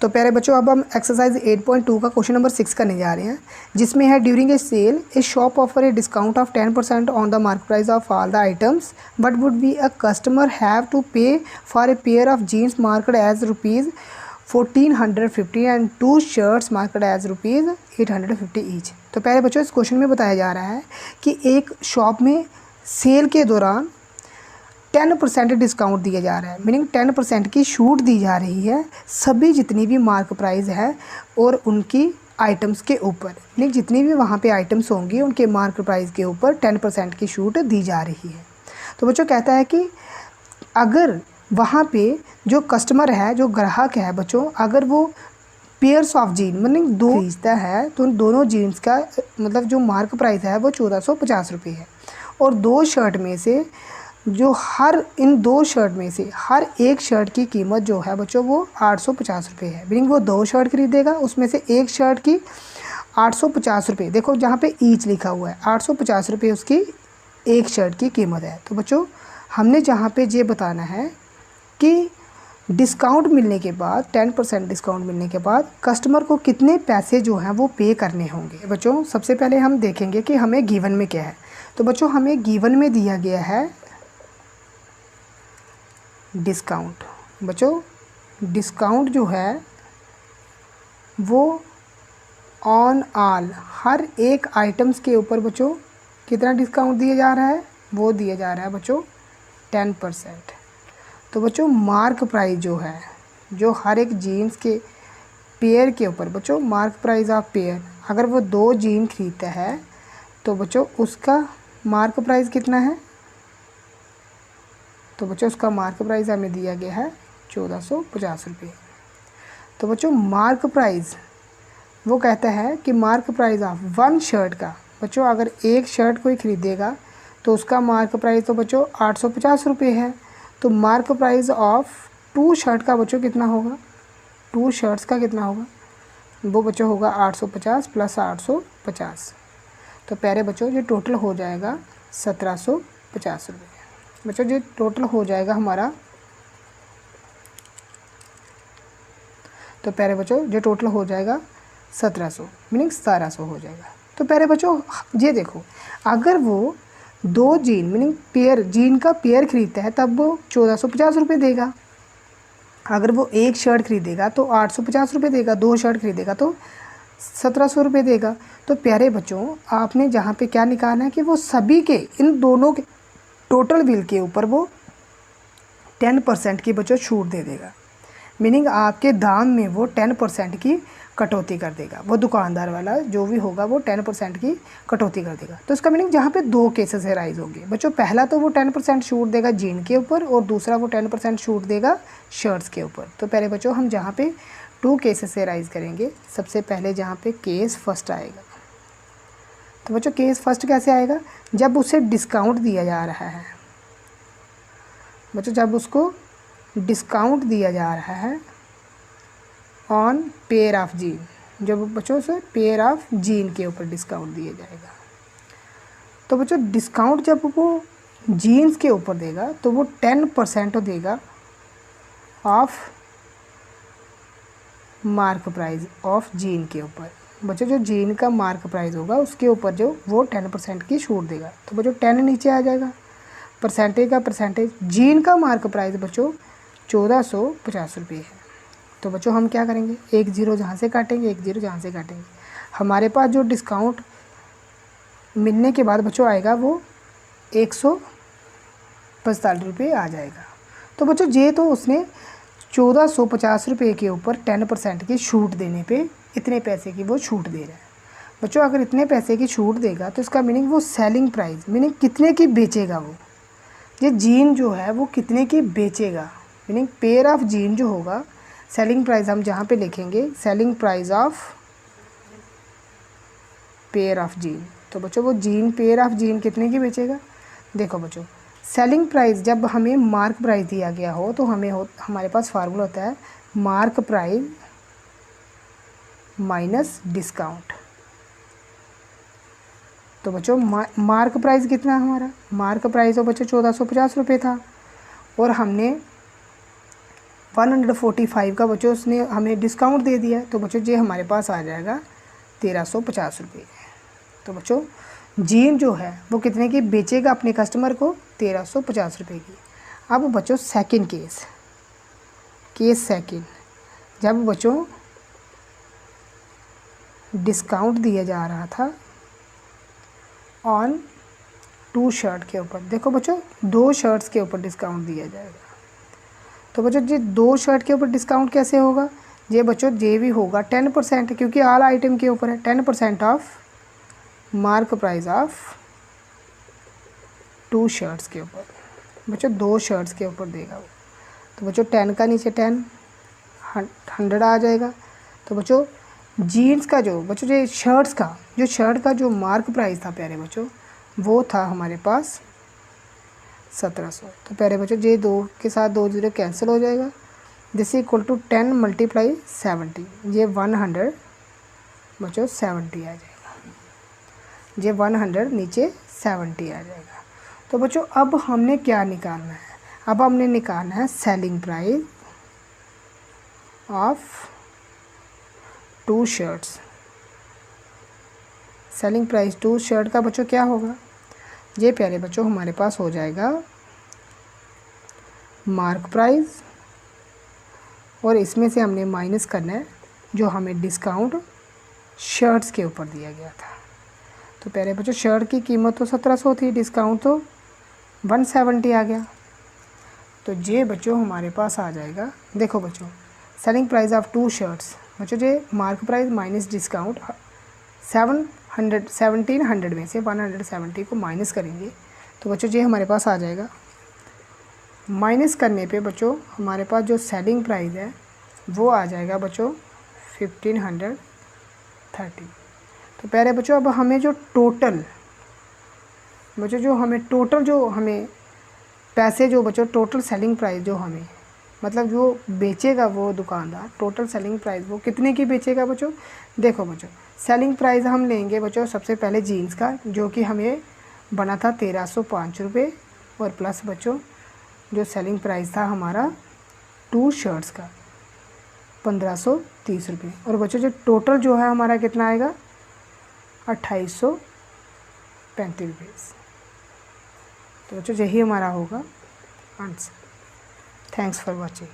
तो प्यारे बच्चों अब हम एक्सरसाइज 8.2 का क्वेश्चन नंबर 6 करने जा रहे हैं, जिसमें है during a sale a shop offer a discount of 10% on the mark price of all the items but would be a customer have to pay for a pair of jeans marked as rupees 1450 and 2 shirts marked as rupees 850 each. तो प्यारे बच्चों इस question में बताया जा रहा है कि एक शॉप में सेल के दौरान 10% डिस्काउंट दिया जा रहा है, मीनिंग 10% की छूट दी जा रही है सभी जितनी भी मार्क प्राइस है और उनकी आइटम्स के ऊपर, मीनिंग जितनी भी वहाँ पे आइटम्स होंगी उनके मार्क प्राइस के ऊपर 10% की छूट दी जा रही है। तो बच्चों कहता है कि अगर वहाँ पे जो कस्टमर है, जो ग्राहक है बच्चों, अगर वो पेयर्स ऑफ जीन मीनिंग दो खरीदता है तो उन दोनों जीन्स का मतलब जो मार्क प्राइस है वो 1450 रुपये है, और 2 शर्ट में से जो इन 2 शर्ट में से हर एक शर्ट की कीमत जो है बच्चों वो 850 रुपये है। मीनिंग वो 2 शर्ट खरीदेगा, उसमें से एक शर्ट की 850 रुपये, देखो जहाँ पे ईच लिखा हुआ है 850 रुपये उसकी एक शर्ट की कीमत है। तो बच्चों हमने जहाँ पे ये बताना है कि डिस्काउंट मिलने के बाद 10% डिस्काउंट मिलने के बाद कस्टमर को कितने पैसे जो हैं वो पे करने होंगे। बच्चों सबसे पहले हम देखेंगे कि हमें गिवन में क्या है। तो बच्चों हमें गिवन में दिया गया है डिस्काउंट। बच्चों डिस्काउंट जो है वो ऑन ऑल हर एक आइटम्स के ऊपर बच्चों कितना डिस्काउंट दिया जा रहा है, वो दिया जा रहा है बच्चों 10%। तो बच्चों मार्क प्राइस जो है, जो हर एक जीन्स के पेयर के ऊपर बच्चों मार्क प्राइस ऑफ पेयर, अगर वो 2 जीन खरीदता है तो बच्चों उसका मार्क प्राइस कितना है। तो बच्चों उसका मार्क प्राइस हमें दिया गया है 1450 रुपये। तो बच्चों मार्क प्राइस वो कहता है कि मार्क प्राइस ऑफ 1 शर्ट का, बच्चों अगर एक शर्ट कोई ख़रीदेगा तो उसका मार्क प्राइस तो बच्चों 850 रुपये है। तो मार्क प्राइस ऑफ 2 शर्ट का बच्चों कितना होगा, 2 शर्ट्स का कितना होगा, वो बच्चों होगा 850 प्लस 850। तो प्यारे बच्चों ये टोटल हो जाएगा 1750 रुपये। बच्चों ये टोटल हो जाएगा हमारा, तो प्यारे बच्चों ये टोटल हो जाएगा 1700 मीनिंग 1700 हो जाएगा। तो प्यारे बच्चों ये देखो अगर वो 2 जीन मीनिंग पेयर जीन का पेयर खरीदता है तब वो 1450 रुपये देगा। अगर वो एक शर्ट खरीदेगा तो 850 रुपये देगा, 2 शर्ट खरीदेगा तो 1700 रुपये देगा। तो प्यारे बच्चों आपने जहाँ पे क्या निकालना है कि वो सभी के इन दोनों के टोटल बिल के ऊपर वो 10% की बच्चों छूट दे देगा, मीनिंग आपके दाम में वो 10% की कटौती कर देगा। वो दुकानदार वाला जो भी होगा वो 10% की कटौती कर देगा। तो इसका मीनिंग जहाँ पे 2 केसेस राइज होंगे बच्चों, पहला तो वो 10% छूट देगा जीन के ऊपर और दूसरा वो 10% छूट देगा शर्ट्स के ऊपर। तो पहले बच्चों हम जहाँ पे 2 केसेस से राइज करेंगे, सबसे पहले जहाँ पे केस फर्स्ट आएगा। तो बच्चों केस फर्स्ट कैसे आएगा, जब उसे डिस्काउंट दिया जा रहा है बच्चों, जब उसको डिस्काउंट दिया जा रहा है ऑन पेयर ऑफ जीन, जब बच्चों से पेयर ऑफ जीन के ऊपर डिस्काउंट दिया जाएगा। तो बच्चों डिस्काउंट जब वो जीन्स के ऊपर देगा तो वो 10% देगा of mark price of gene के ऊपर। बच्चों जो जीन का मार्क प्राइस होगा उसके ऊपर जो वो 10% की छूट देगा। तो बच्चों 10 नीचे आ जाएगा, परसेंटेज का परसेंटेज, जीन का मार्क प्राइस बच्चों 1450 रुपये है। तो बच्चों हम क्या करेंगे, 1 0 जहाँ से काटेंगे, 1 0 जहाँ से काटेंगे, हमारे पास जो डिस्काउंट मिलने के बाद बच्चों आएगा वो 145 रुपये आ जाएगा। तो बच्चों ये तो उसने 1450 रुपये के ऊपर 10% की छूट देने पे इतने पैसे की वो छूट दे रहा है। बच्चों अगर इतने पैसे की छूट देगा तो इसका मीनिंग वो सेलिंग प्राइस मीनिंग कितने की बेचेगा, वो ये जीन जो है वो कितने की बेचेगा, मीनिंग पेयर ऑफ जीन जो होगा, सेलिंग प्राइस हम जहाँ पे लिखेंगे selling price of pair of gene. तो बच्चों वो जीन पेयर ऑफ जीन कितने की बेचेगा। देखो बच्चों सेलिंग प्राइस जब हमें मार्क प्राइस दिया गया हो तो हमारे पास फार्मूला होता है मार्क प्राइस माइनस डिस्काउंट। तो बच्चों मार्क प्राइस कितना है हमारा, मार्क प्राइस तो बच्चों 1450 रुपये था और हमने 145 का बच्चों उसने हमें डिस्काउंट दे दिया है, तो बच्चों ये हमारे पास आ जाएगा 1350 रुपये। तो बच्चों जीन जो है वो कितने की बेचेगा अपने कस्टमर को? 1350 रुपये की। अब बच्चों सेकंड केस सेकंड, जब बच्चों डिस्काउंट दिया जा रहा था ऑन 2 शर्ट के ऊपर, देखो बच्चों 2 शर्ट्स के ऊपर डिस्काउंट दिया जाएगा। तो बच्चों ये 2 शर्ट के ऊपर डिस्काउंट कैसे होगा? ये बच्चों जे भी होगा 10%, क्योंकि ऑल आइटम के ऊपर है। 10% of mark price of 2 shirts के ऊपर, बच्चों 2 शर्ट्स के ऊपर देगा वो। तो बच्चों 10 का नीचे 10 100 आ जाएगा। तो बच्चों जीन्स का जो बच्चों ये शर्ट का जो मार्क प्राइस था प्यारे बच्चों, वो था हमारे पास 1700। तो प्यारे बच्चों ये 2 के साथ 2 0 कैंसिल हो जाएगा। दिस इक्वल टू 10 × 70, ये 100 बच्चों 70 आ जाएगा। ये 100 नीचे 70 आ जाएगा। तो बच्चों अब हमने क्या निकालना है? अब हमने निकालना है selling price of 2 shirts. Selling price 2 shirt का बच्चों क्या होगा? ये प्यारे बच्चों हमारे पास हो जाएगा मार्क प्राइस, और इसमें से हमने माइनस करना है जो हमें डिस्काउंट शर्ट्स के ऊपर दिया गया था। तो प्यारे बच्चों शर्ट की कीमत तो 1700 थी, डिस्काउंट तो 170 आ गया। तो ये बच्चों हमारे पास आ जाएगा, देखो बच्चों सेलिंग प्राइस ऑफ 2 शर्ट्स, बच्चों ये मार्क प्राइस माइनस डिस्काउंट 1700 में से 170 को माइनस करेंगे। तो बच्चों ये हमारे पास आ जाएगा, माइनस करने पे बच्चों हमारे पास जो सेलिंग प्राइस है वो आ जाएगा बच्चों 1530। तो प्यारे बच्चों अब हमें जो टोटल पैसे जो बच्चों टोटल सेलिंग प्राइस जो हमें मतलब जो बेचेगा वो दुकानदार, टोटल सेलिंग प्राइस वो कितने की बेचेगा बच्चों? देखो बच्चों सेलिंग प्राइस हम लेंगे बच्चों सबसे पहले जीन्स का, जो कि हमें बना था 1305 रुपये, और प्लस बच्चों जो सेलिंग प्राइस था हमारा 2 शर्ट्स का 1530 रुपये, और बच्चों जो टोटल जो है हमारा कितना आएगा 2835 रुपये। तो बच्चों यही हमारा होगा आंसर। Thanks for watching.